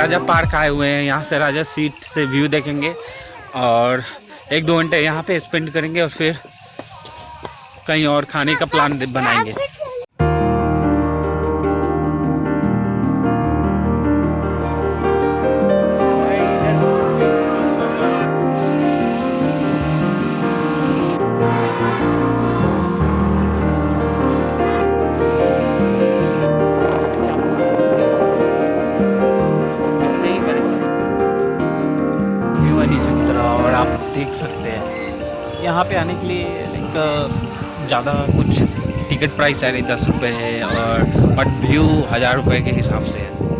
राजा park आए हुए हैं। यहाँ से राजा सीट से व्यू देखेंगे और 1-2 घंटे यहाँ पे स्पेंड करेंगे और फिर कहीं और खाने का प्लान बनाएंगे। देख सकते हैं यहाँ पे आने के लिए लाइक ज़्यादा कुछ टिकट प्राइस है नहीं, 10 रुपये है और बट व्यू 1000 रुपये के हिसाब से है।